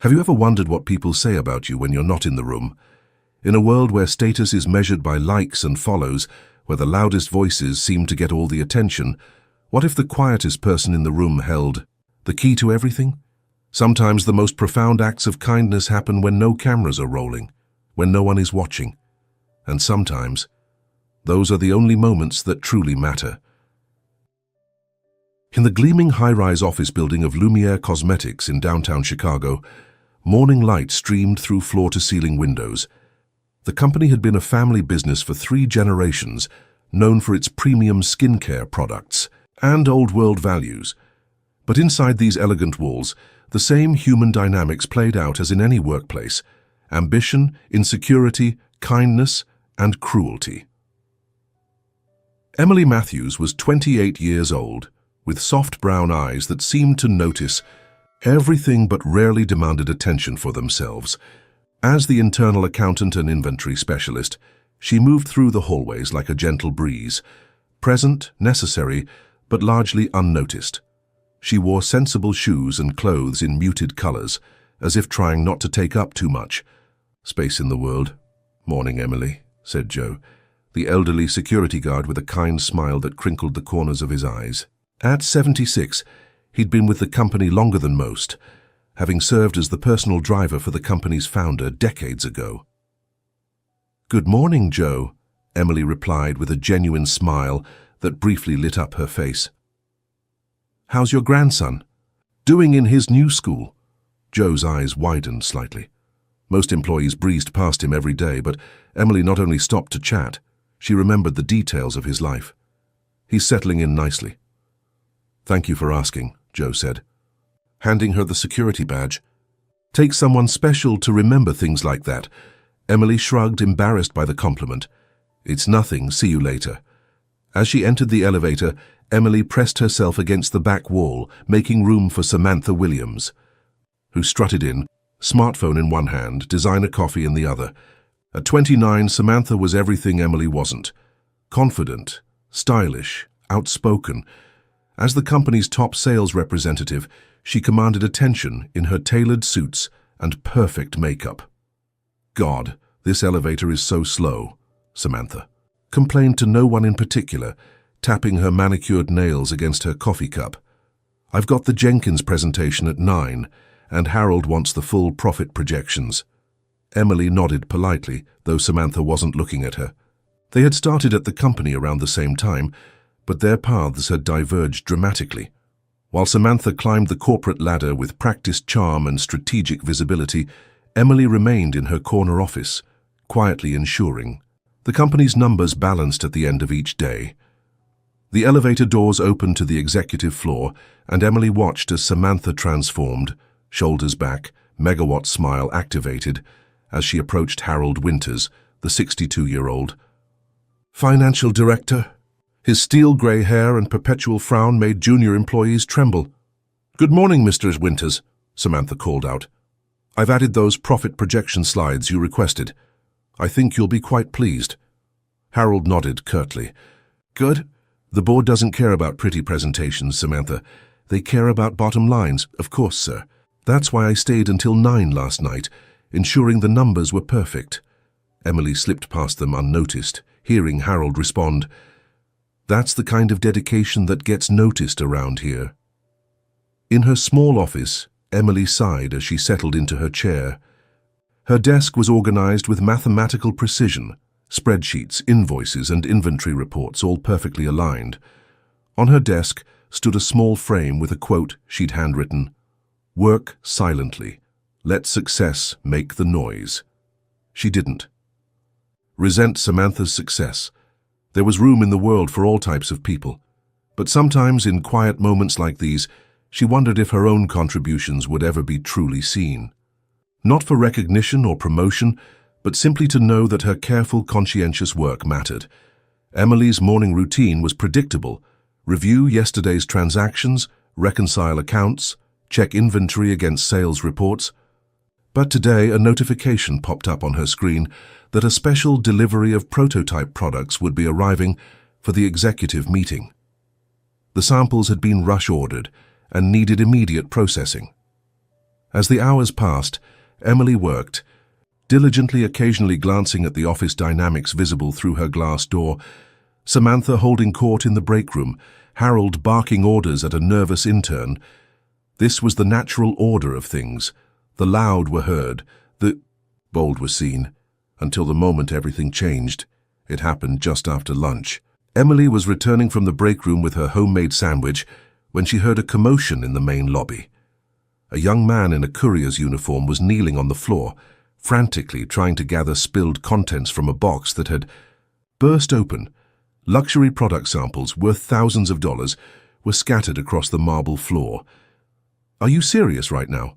Have you ever wondered what people say about you when you're not in the room? In a world where status is measured by likes and follows, where the loudest voices seem to get all the attention, what if the quietest person in the room held the key to everything? Sometimes the most profound acts of kindness happen when no cameras are rolling, when no one is watching. And sometimes, those are the only moments that truly matter. In the gleaming high-rise office building of Lumiere Cosmetics in downtown Chicago, morning light streamed through floor-to-ceiling windows. The company had been a family business for 3 generations, known for its premium skincare products and old-world values. But inside these elegant walls, the same human dynamics played out as in any workplace: ambition, insecurity, kindness, and cruelty. Emily Matthews was 28 years old, with soft brown eyes that seemed to notice everything but rarely demanded attention for themselves. As the internal accountant and inventory specialist, she moved through the hallways like a gentle breeze, present, necessary, but largely unnoticed. She wore sensible shoes and clothes in muted colors, as if trying not to take up too much space in the world. "Morning, Emily," said Joe, the elderly security guard with a kind smile that crinkled the corners of his eyes. At 76, he'd been with the company longer than most, having served as the personal driver for the company's founder decades ago. "Good morning, Joe," Emily replied with a genuine smile that briefly lit up her face. "How's your grandson doing in his new school?" Joe's eyes widened slightly. Most employees breezed past him every day, but Emily not only stopped to chat, she remembered the details of his life. "He's settling in nicely." "Thank you for asking," Joe said, handing her the security badge. "Takes someone special to remember things like that." Emily shrugged, embarrassed by the compliment. "It's nothing, see you later." As she entered the elevator, Emily pressed herself against the back wall, making room for Samantha Williams, who strutted in, smartphone in one hand, designer coffee in the other. At 29, Samantha was everything Emily wasn't: confident, stylish, outspoken. As the company's top sales representative, she commanded attention in her tailored suits and perfect makeup. "God, this elevator is so slow," Samantha complained to no one in particular, tapping her manicured nails against her coffee cup. "I've got the Jenkins presentation at 9, and Harold wants the full profit projections." Emily nodded politely, though Samantha wasn't looking at her. They had started at the company around the same time, but their paths had diverged dramatically. While Samantha climbed the corporate ladder with practiced charm and strategic visibility, Emily remained in her corner office, quietly ensuring the company's numbers balanced at the end of each day. The elevator doors opened to the executive floor, and Emily watched as Samantha transformed, shoulders back, megawatt smile activated, as she approached Harold Winters, the 62-year-old financial director. His steel-gray hair and perpetual frown made junior employees tremble. "Good morning, Mr. Winters," Samantha called out. "I've added those profit projection slides you requested. I think you'll be quite pleased." Harold nodded curtly. "Good. The board doesn't care about pretty presentations, Samantha. They care about bottom lines." "Of course, sir. That's why I stayed until 9 last night, ensuring the numbers were perfect." Emily slipped past them unnoticed, hearing Harold respond, "That's the kind of dedication that gets noticed around here." In her small office, Emily sighed as she settled into her chair. Her desk was organized with mathematical precision, spreadsheets, invoices, and inventory reports all perfectly aligned. On her desk stood a small frame with a quote she'd handwritten: "Work silently. Let success make the noise." She didn't resent Samantha's success. There was room in the world for all types of people. But sometimes, in quiet moments like these, she wondered if her own contributions would ever be truly seen. Not for recognition or promotion, but simply to know that her careful, conscientious work mattered. Emily's morning routine was predictable: review yesterday's transactions, reconcile accounts, check inventory against sales reports. But today, a notification popped up on her screen that a special delivery of prototype products would be arriving for the executive meeting. The samples had been rush-ordered and needed immediate processing. As the hours passed, Emily worked, diligently, occasionally glancing at the office dynamics visible through her glass door, Samantha holding court in the break room, Harold barking orders at a nervous intern. This was the natural order of things. The loud were heard, the bold was seen, until the moment everything changed. It happened just after lunch. Emily was returning from the break room with her homemade sandwich when she heard a commotion in the main lobby. A young man in a courier's uniform was kneeling on the floor, frantically trying to gather spilled contents from a box that had burst open. Luxury product samples worth thousands of dollars were scattered across the marble floor. "Are you serious right now?"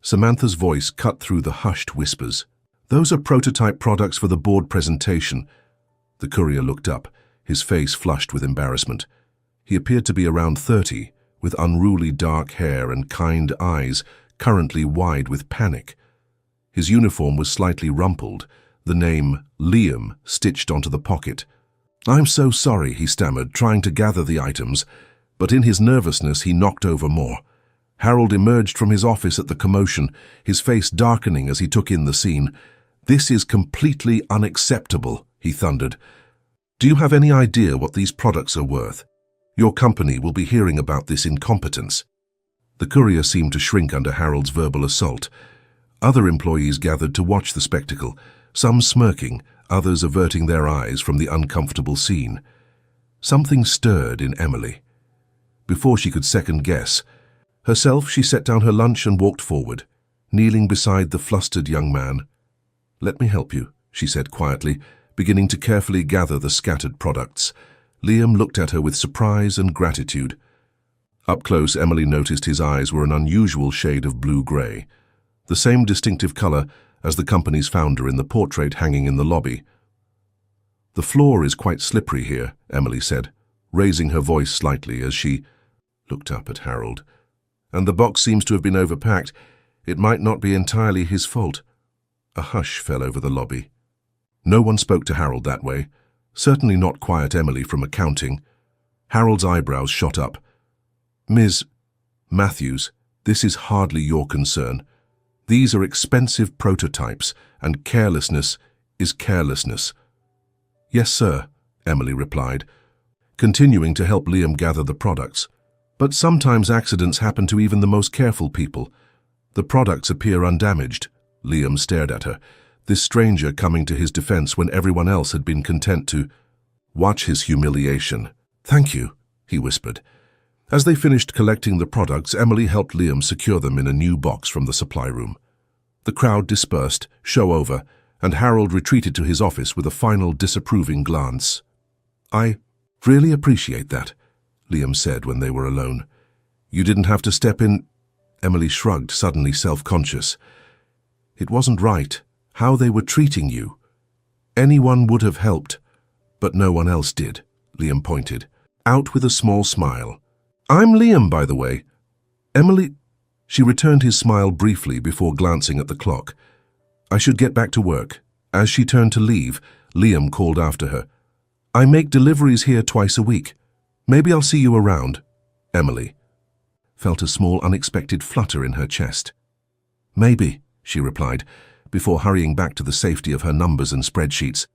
Samantha's voice cut through the hushed whispers. "Those are prototype products for the board presentation." The courier looked up, his face flushed with embarrassment. He appeared to be around 30, with unruly dark hair and kind eyes, currently wide with panic. His uniform was slightly rumpled, the name Liam stitched onto the pocket. "I'm so sorry," he stammered, trying to gather the items, but in his nervousness he knocked over more. Harold emerged from his office at the commotion, his face darkening as he took in the scene. "This is completely unacceptable," he thundered. "Do you have any idea what these products are worth? Your company will be hearing about this incompetence." The courier seemed to shrink under Harold's verbal assault. Other employees gathered to watch the spectacle, some smirking, others averting their eyes from the uncomfortable scene. Something stirred in Emily. Before she could second-guess herself, she set down her lunch and walked forward, kneeling beside the flustered young man. "Let me help you," she said quietly, beginning to carefully gather the scattered products. Liam looked at her with surprise and gratitude. Up close, Emily noticed his eyes were an unusual shade of blue-gray, the same distinctive color as the company's founder in the portrait hanging in the lobby. "The floor is quite slippery here," Emily said, raising her voice slightly as she looked up at Harold. "And the box seems to have been overpacked. It might not be entirely his fault." A hush fell over the lobby. No one spoke to Harold that way, certainly not quiet Emily from accounting. Harold's eyebrows shot up. "Ms. Matthews, this is hardly your concern. These are expensive prototypes, and carelessness is carelessness." "Yes, sir," Emily replied, continuing to help Liam gather the products. "But sometimes accidents happen to even the most careful people. The products appear undamaged." Liam stared at her, this stranger coming to his defense when everyone else had been content to watch his humiliation. "Thank you," he whispered. As they finished collecting the products, Emily helped Liam secure them in a new box from the supply room. The crowd dispersed, show over, and Harold retreated to his office with a final disapproving glance. "I really appreciate that," Liam said when they were alone. "You didn't have to step in." Emily shrugged, suddenly self-conscious. "It wasn't right, how they were treating you. Anyone would have helped, but no one else did," Liam pointed, out with a small smile. "I'm Liam, by the way." Emily... She returned his smile briefly before glancing at the clock. "I should get back to work." As she turned to leave, Liam called after her. "I make deliveries here twice a week. Maybe I'll see you around." Emily felt a small unexpected flutter in her chest. "Maybe," she replied, before hurrying back to the safety of her numbers and spreadsheets.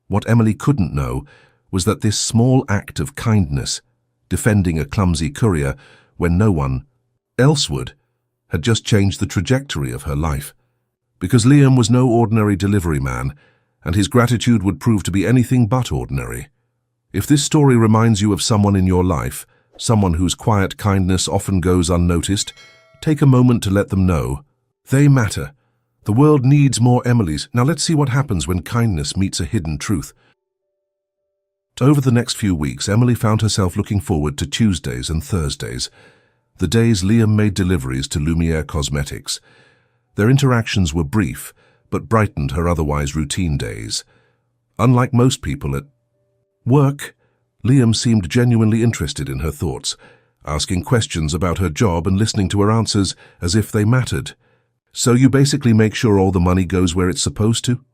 What Emily couldn't know was that this small act of kindness, defending a clumsy courier when no one else would, had just changed the trajectory of her life. Because Liam was no ordinary delivery man, and his gratitude would prove to be anything but ordinary. If this story reminds you of someone in your life, someone whose quiet kindness often goes unnoticed, take a moment to let them know. They matter. The world needs more Emilys. Now let's see what happens when kindness meets a hidden truth. Over the next few weeks, Emily found herself looking forward to Tuesdays and Thursdays, the days Liam made deliveries to Lumiere Cosmetics. Their interactions were brief, but brightened her otherwise routine days. Unlike most people at work, Liam seemed genuinely interested in her thoughts, asking questions about her job and listening to her answers as if they mattered. "So you basically make sure all the money goes where it's supposed to?"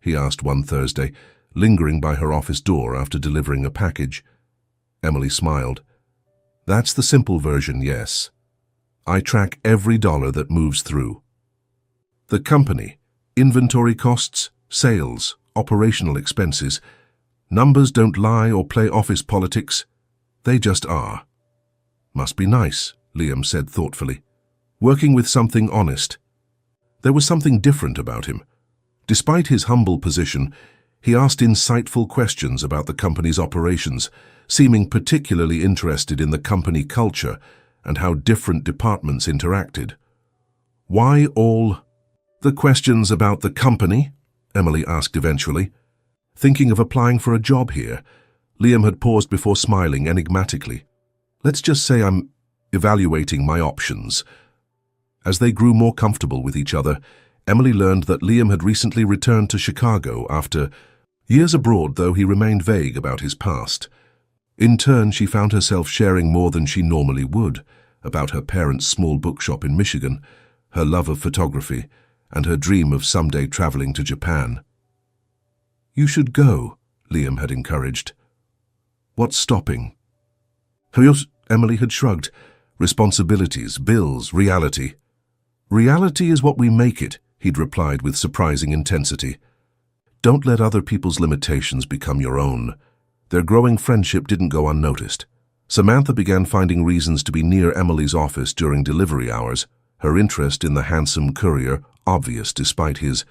he asked one Thursday, lingering by her office door after delivering a package. Emily smiled. "That's the simple version, yes. I track every dollar that moves through. The company, inventory costs, sales, operational expenses. Numbers don't lie or play office politics. They just are. Must be nice, Liam said thoughtfully. Working with something honest. There was something different about him. Despite his humble position, he asked insightful questions about the company's operations, seeming particularly interested in the company culture and how different departments interacted. Why all the questions about the company? Emily asked eventually. Thinking of applying for a job here, Liam had paused before smiling enigmatically. Let's just say I'm evaluating my options. As they grew more comfortable with each other, Emily learned that Liam had recently returned to Chicago after years abroad, though he remained vague about his past. In turn, she found herself sharing more than she normally would about her parents' small bookshop in Michigan, her love of photography, and her dream of someday traveling to Japan. You should go, Liam had encouraged. What's stopping? Emily had shrugged. Responsibilities, bills, reality. Reality is what we make it, he'd replied with surprising intensity. Don't let other people's limitations become your own. Their growing friendship didn't go unnoticed. Samantha began finding reasons to be near Emily's office during delivery hours, her interest in the handsome Courier obvious despite his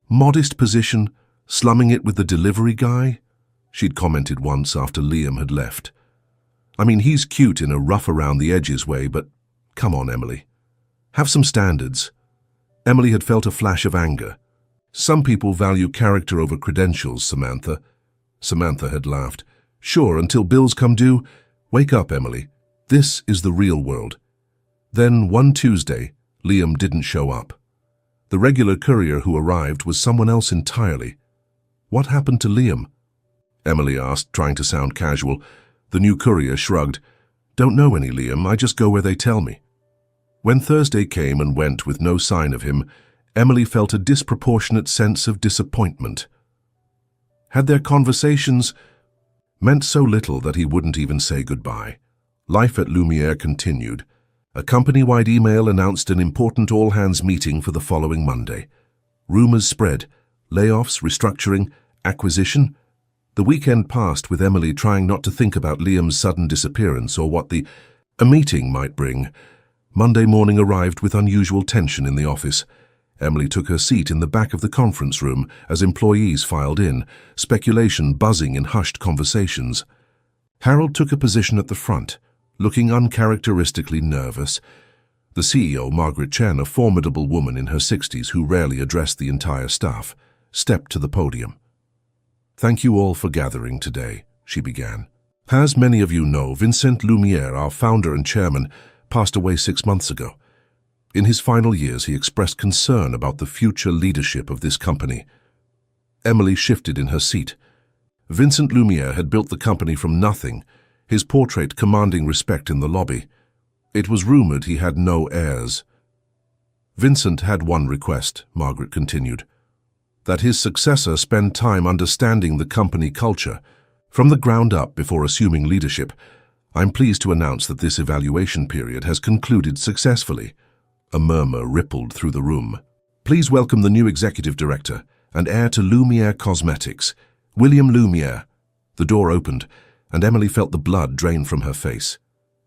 modest position, slumming it with the delivery guy, she'd commented once after Liam had left. I mean, he's cute in a rough-around-the-edges way, but come on, Emily. Have some standards. Emily had felt a flash of anger. Some people value character over credentials, Samantha. Samantha had laughed. Sure, until bills come due. Wake up, Emily. This is the real world. Then, one Tuesday, Liam didn't show up. The regular courier who arrived was someone else entirely. What happened to Liam? Emily asked, trying to sound casual. The new courier shrugged. Don't know any, Liam. I just go where they tell me. When Thursday came and went with no sign of him, Emily felt a disproportionate sense of disappointment. Had their conversations meant so little that he wouldn't even say goodbye? Life at Lumiere continued. A company-wide email announced an important all-hands meeting for the following Monday. Rumors spread. Layoffs, restructuring, acquisition. The weekend passed with Emily trying not to think about Liam's sudden disappearance or what a meeting might bring. Monday morning arrived with unusual tension in the office. Emily took her seat in the back of the conference room as employees filed in, speculation buzzing in hushed conversations. Harold took a position at the front, looking uncharacteristically nervous. The CEO, Margaret Chen, a formidable woman in her 60s who rarely addressed the entire staff, stepped to the podium. Thank you all for gathering today, she began. As many of you know, Vincent Lumiere, our founder and chairman, passed away 6 months ago. In his final years, he expressed concern about the future leadership of this company. Emily shifted in her seat. Vincent Lumiere had built the company from nothing, his portrait commanding respect in the lobby. It was rumored he had no heirs. Vincent had one request, Margaret continued, that his successor spend time understanding the company culture from the ground up before assuming leadership. I'm pleased to announce that this evaluation period has concluded successfully. A murmur rippled through the room. Please welcome the new executive director and heir to Lumiere Cosmetics, William Lumiere. The door opened, and Emily felt the blood drain from her face.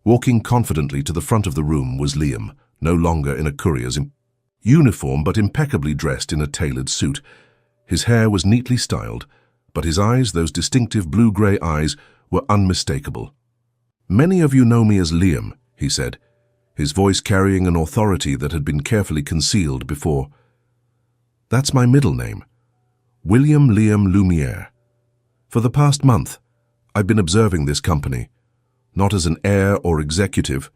Walking confidently to the front of the room was Liam, no longer in a courier's uniform but impeccably dressed in a tailored suit. His hair was neatly styled, but his eyes, those distinctive blue-grey eyes, were unmistakable. Many of you know me as Liam, he said, his voice carrying an authority that had been carefully concealed before. That's my middle name, William Liam Lumiere. For the past month, I've been observing this company, not as an heir or executive,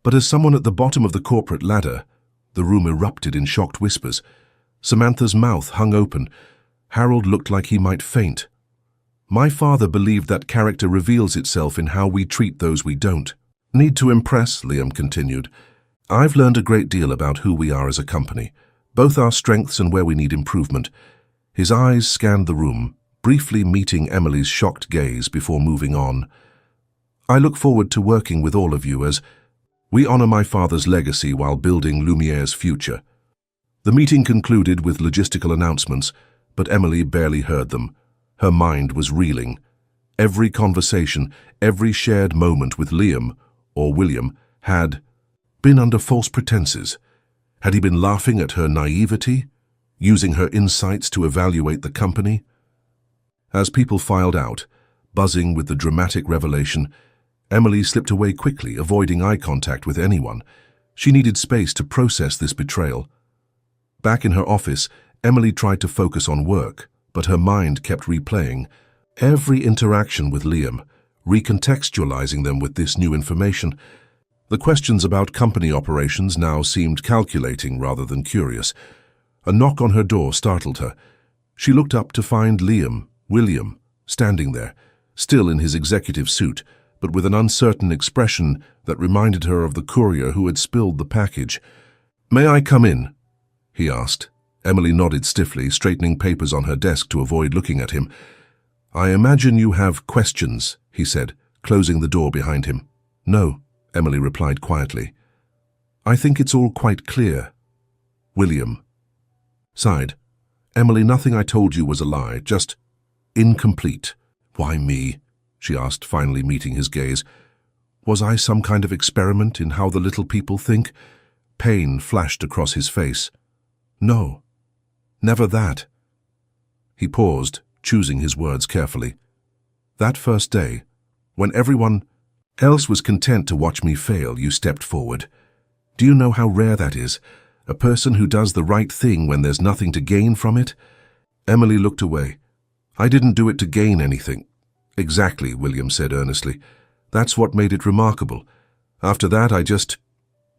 but as someone at the bottom of the corporate ladder. The room erupted in shocked whispers. Samantha's mouth hung open. Harold looked like he might faint. My father believed that character reveals itself in how we treat those we don't need to impress, Liam continued. I've learned a great deal about who we are as a company, both our strengths and where we need improvement. His eyes scanned the room, briefly meeting Emily's shocked gaze before moving on. I look forward to working with all of you as We honor my father's legacy while building Lumiere's future." The meeting concluded with logistical announcements, but Emily barely heard them. Her mind was reeling. Every conversation, every shared moment with Liam, or William, had been under false pretenses. Had he been laughing at her naivety, using her insights to evaluate the company? As people filed out, buzzing with the dramatic revelation, Emily slipped away quickly, avoiding eye contact with anyone. She needed space to process this betrayal. Back in her office, Emily tried to focus on work, but her mind kept replaying every interaction with Liam, recontextualizing them with this new information. The questions about company operations now seemed calculating rather than curious. A knock on her door startled her. She looked up to find William, standing there, still in his executive suit, but with an uncertain expression that reminded her of the courier who had spilled the package. "May I come in?" he asked. Emily nodded stiffly, straightening papers on her desk to avoid looking at him. "I imagine you have questions," he said, closing the door behind him. "No," Emily replied quietly. "I think it's all quite clear." William sighed. "Emily, nothing I told you was a lie, just incomplete." "Why me?" she asked, finally meeting his gaze. "Was I some kind of experiment in how the little people think?" Pain flashed across his face. "No, never that." He paused, choosing his words carefully. "That first day, when everyone else was content to watch me fail, you stepped forward. Do you know how rare that is? A person who does the right thing when there's nothing to gain from it?" Emily looked away. "I didn't do it to gain anything." "Exactly," William said earnestly. "That's what made it remarkable. After that, I just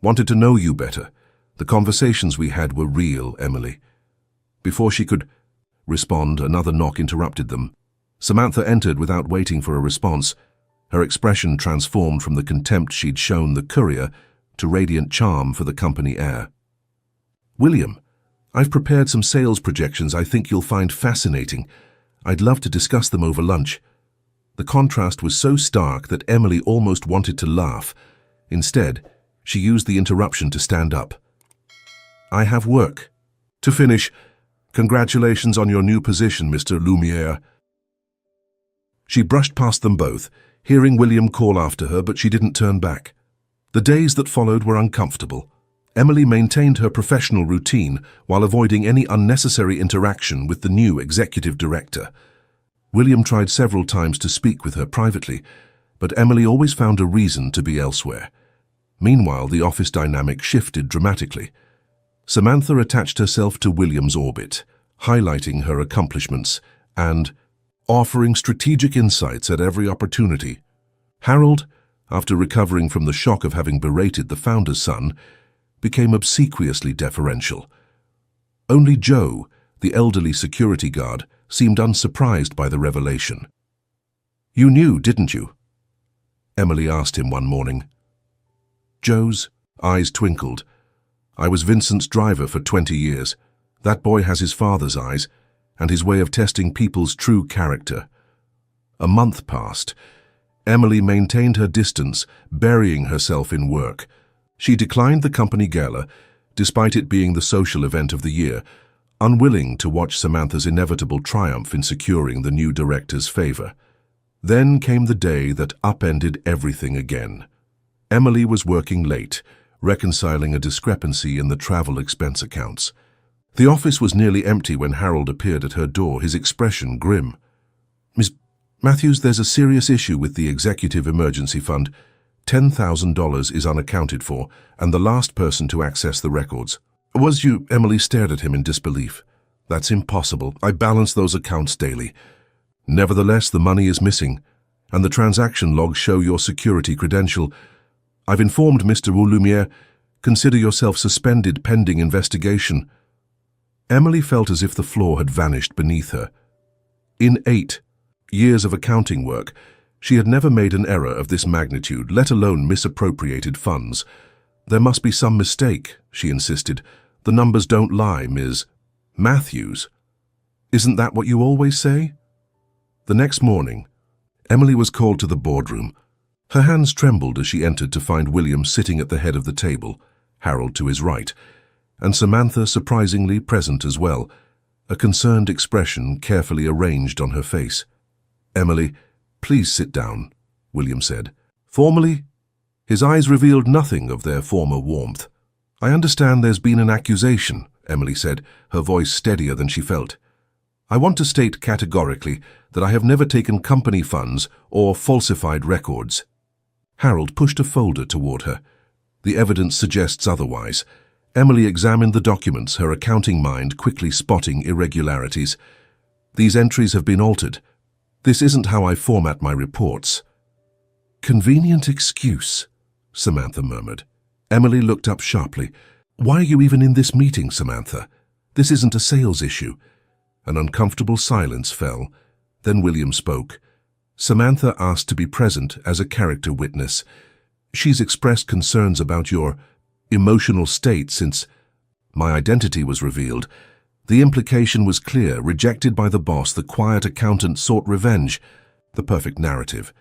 wanted to know you better. The conversations we had were real, Emily." Before she could respond, another knock interrupted them. Samantha entered without waiting for a response. Her expression transformed from the contempt she'd shown the courier to radiant charm for the company heir. "William, I've prepared some sales projections I think you'll find fascinating. I'd love to discuss them over lunch." The contrast was so stark that Emily almost wanted to laugh. Instead, she used the interruption to stand up. "I have work to finish. Congratulations on your new position, Mr. Lumiere." She brushed past them both, hearing William call after her, but she didn't turn back. The days that followed were uncomfortable. Emily maintained her professional routine while avoiding any unnecessary interaction with the new executive director. William tried several times to speak with her privately, but Emily always found a reason to be elsewhere. Meanwhile, the office dynamic shifted dramatically. Samantha attached herself to William's orbit, highlighting her accomplishments and offering strategic insights at every opportunity. Harold, after recovering from the shock of having berated the founder's son, became obsequiously deferential. Only Joe, the elderly security guard, seemed unsurprised by the revelation. "You knew, didn't you?" Emily asked him one morning. Joe's eyes twinkled. "I was Vincent's driver for 20 years. That boy has his father's eyes, and his way of testing people's true character." A month passed. Emily maintained her distance, burying herself in work. She declined the company gala, despite it being the social event of the year, unwilling to watch Samantha's inevitable triumph in securing the new director's favor. Then came the day that upended everything again. Emily was working late, reconciling a discrepancy in the travel expense accounts. The office was nearly empty when Harold appeared at her door, his expression grim. "Miss Matthews, there's a serious issue with the Executive Emergency Fund. $10,000 is unaccounted for, and the last person to access the records." "Was you?" Emily stared at him in disbelief. "That's impossible. I balance those accounts daily." "Nevertheless, the money is missing, and the transaction logs show your security credential. I've informed Mr. Lumiere. Consider yourself suspended pending investigation." Emily felt as if the floor had vanished beneath her. In 8 years of accounting work, she had never made an error of this magnitude, let alone misappropriated funds. "There must be some mistake," she insisted. "The numbers don't lie, Ms. Matthews. Isn't that what you always say?" The next morning, Emily was called to the boardroom. Her hands trembled as she entered to find William sitting at the head of the table, Harold to his right, and Samantha surprisingly present as well, a concerned expression carefully arranged on her face. "Emily, please sit down," William said. Formally, his eyes revealed nothing of their former warmth. "I understand there's been an accusation," Emily said, her voice steadier than she felt. "I want to state categorically that I have never taken company funds or falsified records." Harold pushed a folder toward her. "The evidence suggests otherwise." Emily examined the documents, her accounting mind quickly spotting irregularities. "These entries have been altered. This isn't how I format my reports." "Convenient excuse," Samantha murmured. Emily looked up sharply. "Why are you even in this meeting, Samantha? This isn't a sales issue." An uncomfortable silence fell. Then William spoke. "Samantha asked to be present as a character witness. She's expressed concerns about your emotional state since my identity was revealed. The implication was clear. Rejected by the boss, the quiet accountant sought revenge. The perfect narrative."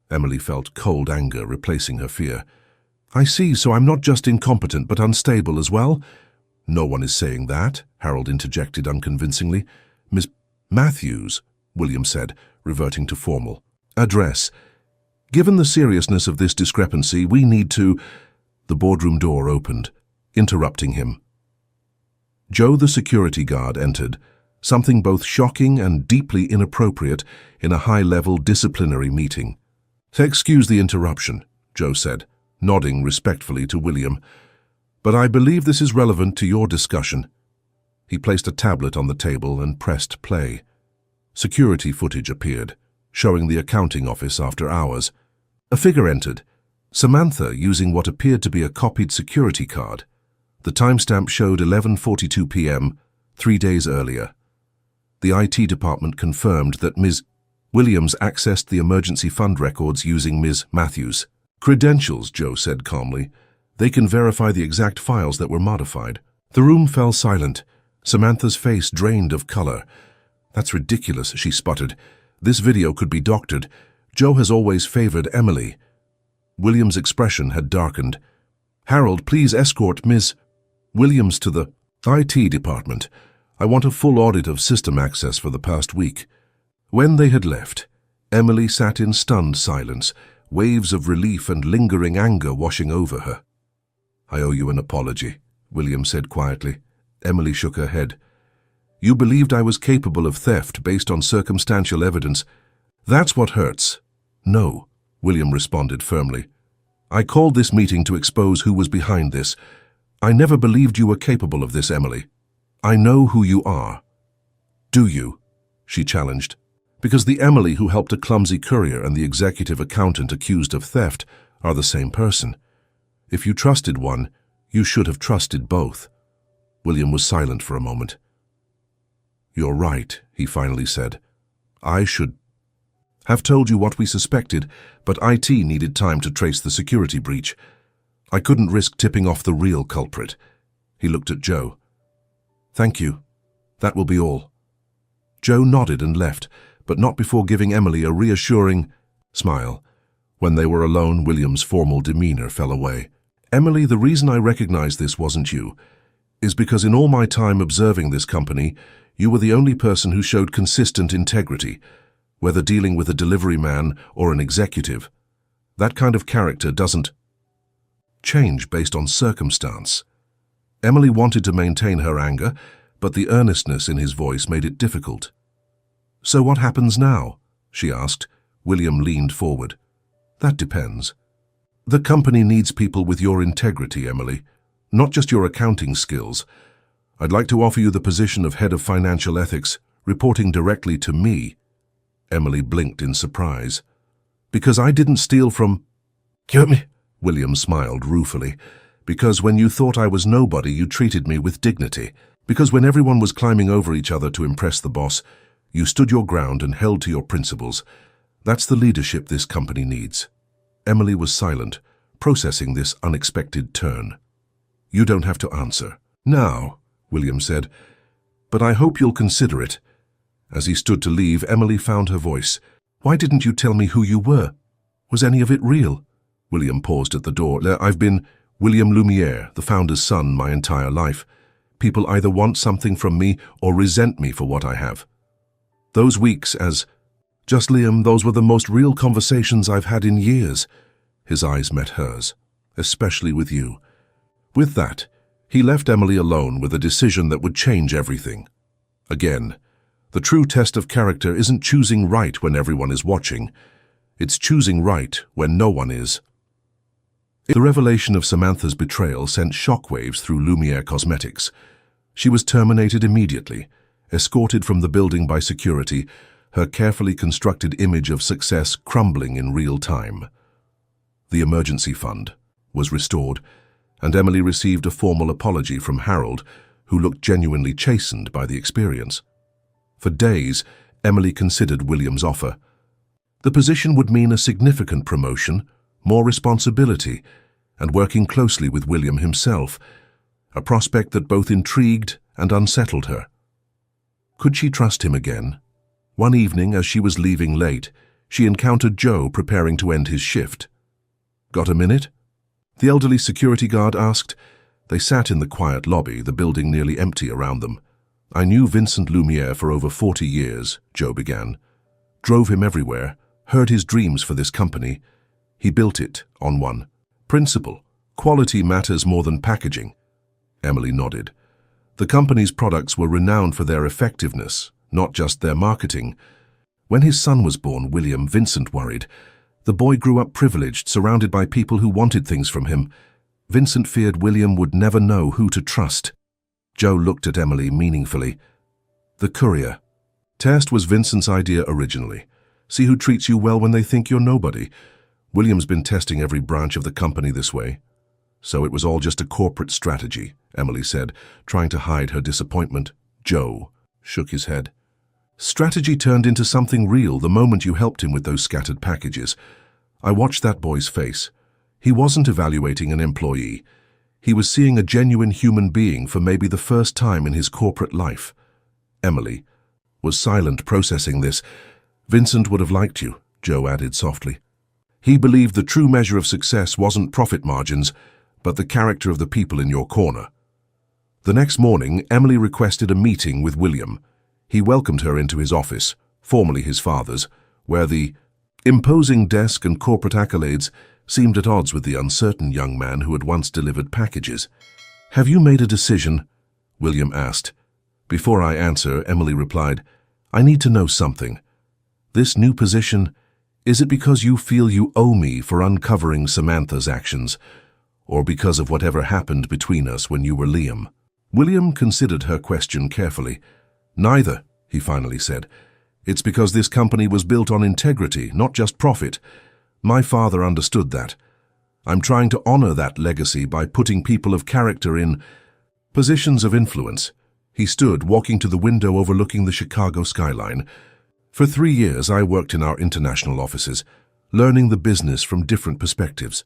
Emily felt cold anger replacing her fear. "I see, so I'm not just incompetent but unstable as well?" "No one is saying that," Harold interjected unconvincingly. "Miss Matthews," William said, reverting to formal address. "Given the seriousness of this discrepancy, we need to—" The boardroom door opened, interrupting him. Joe, the security guard, entered, something both shocking and deeply inappropriate in a high-level disciplinary meeting. "Excuse the interruption," Joe said, nodding respectfully to William, "but I believe this is relevant to your discussion." He placed a tablet on the table and pressed play. Security footage appeared, showing the accounting office after hours. A figure entered, Samantha using what appeared to be a copied security card. The timestamp showed 11:42 p.m., 3 days earlier. The IT department confirmed that Ms. Williams accessed the emergency fund records using Ms. Matthews' credentials, Joe said calmly. "They can verify the exact files that were modified." The room fell silent, Samantha's face drained of color. "That's ridiculous," she sputtered. "This video could be doctored. Joe has always favored Emily." William's expression had darkened. "Harold, please escort Ms. Williams to the IT department. I want a full audit of system access for the past week." When they had left, Emily sat in stunned silence, waves of relief and lingering anger washing over her. "I owe you an apology," William said quietly. Emily shook her head. "You believed I was capable of theft based on circumstantial evidence. That's what hurts." "No," William responded firmly. "I called this meeting to expose who was behind this. I never believed you were capable of this, Emily. I know who you are." "Do you?" she challenged. "Because the Emily who helped a clumsy courier and the executive accountant accused of theft are the same person. If you trusted one, you should have trusted both." William was silent for a moment. "You're right," he finally said. "I should have told you what we suspected, but IT needed time to trace the security breach. I couldn't risk tipping off the real culprit." He looked at Joe. "Thank you. That will be all." Joe nodded and left, but not before giving Emily a reassuring smile. When they were alone, William's formal demeanor fell away. "Emily, the reason I recognize this wasn't you is because in all my time observing this company, you were the only person who showed consistent integrity, whether dealing with a delivery man or an executive. That kind of character doesn't change based on circumstance." Emily wanted to maintain her anger, but the earnestness in his voice made it difficult. "So what happens now?" she asked. William leaned forward. "That depends. The company needs people with your integrity, Emily, not just your accounting skills. I'd like to offer you the position of head of financial ethics, reporting directly to me." Emily blinked in surprise. "Because I didn't steal from—" "Kill me," William smiled ruefully. "Because when you thought I was nobody, you treated me with dignity. Because when everyone was climbing over each other to impress the boss, you stood your ground and held to your principles. That's the leadership this company needs." Emily was silent, processing this unexpected turn. "You don't have to answer now," William said, "but I hope you'll consider it." As he stood to leave, Emily found her voice. "Why didn't you tell me who you were?" Was any of it real? William paused at the door. I've been William Lumiere, the founder's son, my entire life. People either want something from me or resent me for what I have. Those weeks as just Liam, those were the most real conversations I've had in years. His eyes met hers, especially with you. With that, he left Emily alone with a decision that would change everything. Again, the true test of character isn't choosing right when everyone is watching. It's choosing right when no one is. The revelation of Samantha's betrayal sent shockwaves through Lumiere Cosmetics. She was terminated immediately, escorted from the building by security, her carefully constructed image of success crumbling in real time. The emergency fund was restored, and Emily received a formal apology from Harold, who looked genuinely chastened by the experience. For days, Emily considered William's offer. The position would mean a significant promotion, more responsibility, and working closely with William himself, a prospect that both intrigued and unsettled her. Could she trust him again? One evening, as she was leaving late, she encountered Joe preparing to end his shift. "Got a minute?" the elderly security guard asked. They sat in the quiet lobby, the building nearly empty around them. "I knew Vincent Lumiere for over 40 years, Joe began. Drove him everywhere, heard his dreams for this company. He built it on one principle: quality matters more than packaging." Emily nodded. The company's products were renowned for their effectiveness, not just their marketing. When his son was born, William, Vincent worried. The boy grew up privileged, surrounded by people who wanted things from him. Vincent feared William would never know who to trust. Joe looked at Emily meaningfully. "The Courier. Test was Vincent's idea originally. See who treats you well when they think you're nobody. William's been testing every branch of the company this way." "So it was all just a corporate strategy," Emily said, trying to hide her disappointment. Joe shook his head. "Strategy turned into something real the moment you helped him with those scattered packages. I watched that boy's face. He wasn't evaluating an employee. He was seeing a genuine human being for maybe the first time in his corporate life." Emily was silent, processing this. "Vincent would have liked you," Joe added softly. "He believed the true measure of success wasn't profit margins, but the character of the people in your corner." The next morning, Emily requested a meeting with William. He welcomed her into his office, formerly his father's, where the imposing desk and corporate accolades seemed at odds with the uncertain young man who had once delivered packages. "Have you made a decision?" William asked. "Before I answer," Emily replied, "I need to know something. This new position, is it because you feel you owe me for uncovering Samantha's actions, or because of whatever happened between us when you were Liam?" William considered her question carefully. "Neither," he finally said. "It's because this company was built on integrity, not just profit. My father understood that. I'm trying to honor that legacy by putting people of character in positions of influence." He stood, walking to the window overlooking the Chicago skyline. "For 3 years, I worked in our international offices, learning the business from different perspectives.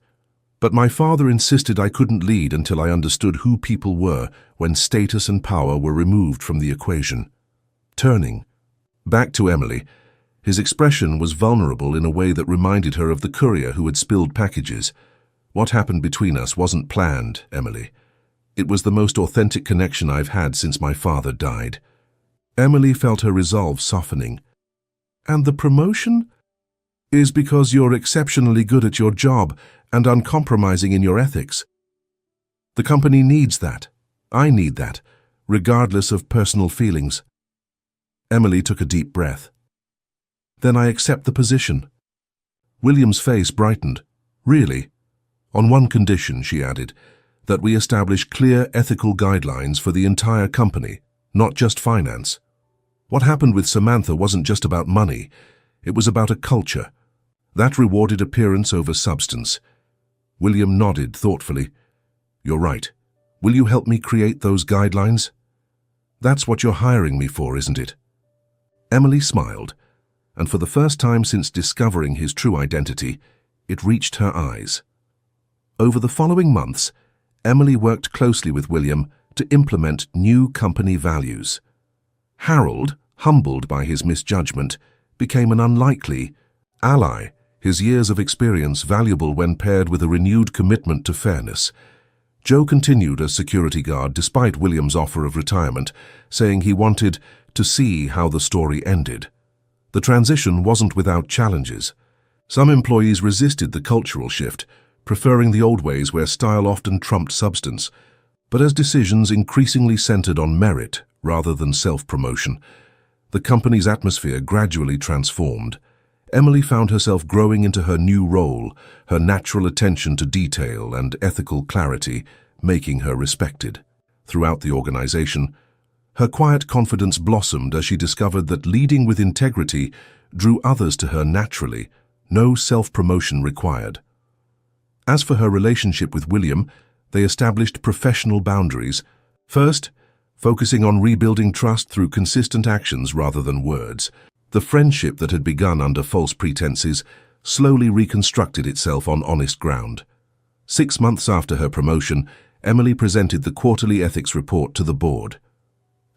But my father insisted I couldn't lead until I understood who people were when status and power were removed from the equation." Turning back to Emily, his expression was vulnerable in a way that reminded her of the courier who had spilled packages. "What happened between us wasn't planned, Emily. It was the most authentic connection I've had since my father died." Emily felt her resolve softening. "And the promotion is because you're exceptionally good at your job and uncompromising in your ethics. The company needs that. I need that, regardless of personal feelings." Emily took a deep breath. "Then I accept the position." William's face brightened. "Really?" "On one condition," she added, "that we establish clear ethical guidelines for the entire company, not just finance. What happened with Samantha wasn't just about money. It was about a culture. That rewarded appearance over substance." William nodded thoughtfully. "You're right. Will you help me create those guidelines?" "That's what you're hiring me for, isn't it?" Emily smiled, and for the first time since discovering his true identity, it reached her eyes. Over the following months, Emily worked closely with William to implement new company values. Harold, humbled by his misjudgment, became an unlikely ally his years of experience valuable when paired with a renewed commitment to fairness. Joe continued as security guard despite William's offer of retirement, saying he wanted to see how the story ended. The transition wasn't without challenges. Some employees resisted the cultural shift, preferring the old ways where style often trumped substance. But as decisions increasingly centered on merit rather than self-promotion, the company's atmosphere gradually transformed. Emily found herself growing into her new role, her natural attention to detail and ethical clarity, making her respected. Throughout the organization, her quiet confidence blossomed as she discovered that leading with integrity drew others to her naturally, no self-promotion required. As for her relationship with William, they established professional boundaries. First, focusing on rebuilding trust through consistent actions rather than words. The friendship that had begun under false pretenses slowly reconstructed itself on honest ground. 6 months after her promotion, Emily presented the quarterly ethics report to the board.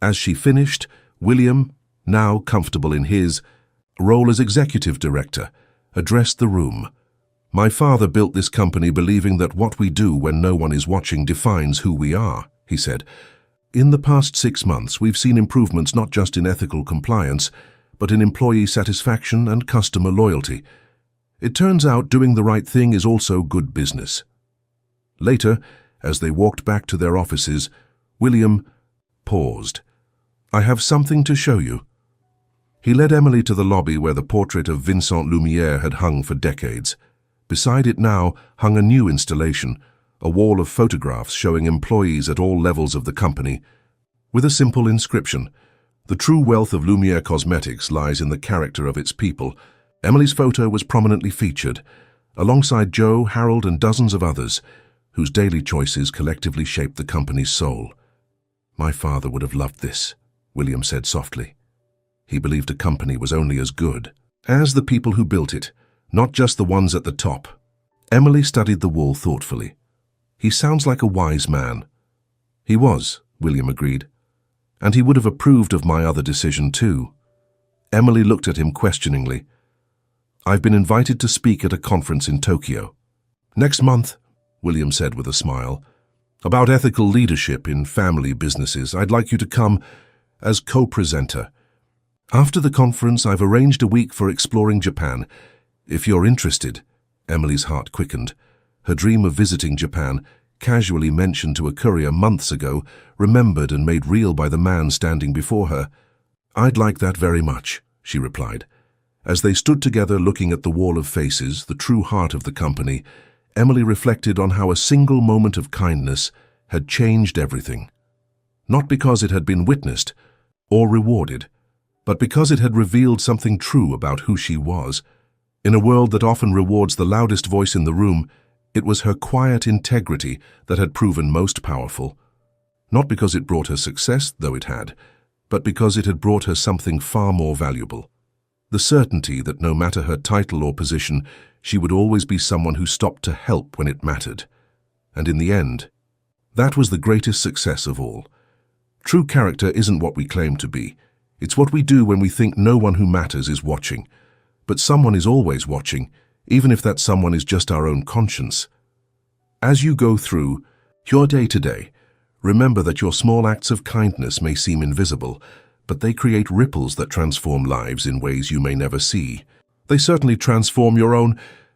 As she finished, William, now comfortable in his role as executive director, addressed the room. "My father built this company believing that what we do when no one is watching defines who we are," he said. "In the past 6 months, we've seen improvements not just in ethical compliance, but in employee satisfaction and customer loyalty. It turns out doing the right thing is also good business." Later, as they walked back to their offices, William paused. "I have something to show you." He led Emily to the lobby where the portrait of Vincent Lumière had hung for decades. Beside it now hung a new installation, a wall of photographs showing employees at all levels of the company, with a simple inscription: "The true wealth of Lumière Cosmetics lies in the character of its people." Emily's photo was prominently featured, alongside Joe, Harold, and dozens of others, whose daily choices collectively shaped the company's soul. "My father would have loved this," William said softly. He believed a company was only as good as the people who built it, not just the ones at the top. Emily studied the wall thoughtfully. "He sounds like a wise man." "He was," William agreed. "And he would have approved of my other decision too." Emily looked at him questioningly. "I've been invited to speak at a conference in Tokyo." "Next month," William said with a smile, "about ethical leadership in family businesses. I'd like you to come as co-presenter. After the conference, I've arranged a week for exploring Japan. If you're interested." Emily's heart quickened. Her dream of visiting Japan, casually mentioned to a courier months ago, remembered and made real by the man standing before her. "I'd like that very much," she replied. As they stood together looking at the wall of faces, the true heart of the company, Emily reflected on how a single moment of kindness had changed everything. Not because it had been witnessed or rewarded, but because it had revealed something true about who she was. In a world that often rewards the loudest voice in the room, it was her quiet integrity that had proven most powerful. Not because it brought her success, though it had, but because it had brought her something far more valuable. The certainty that no matter her title or position, she would always be someone who stopped to help when it mattered. And in the end, that was the greatest success of all. True character isn't what we claim to be. It's what we do when we think no one who matters is watching. But someone is always watching, even if that someone is just our own conscience. As you go through your day to day, remember that your small acts of kindness may seem invisible, but they create ripples that transform lives in ways you may never see. They certainly transform your own.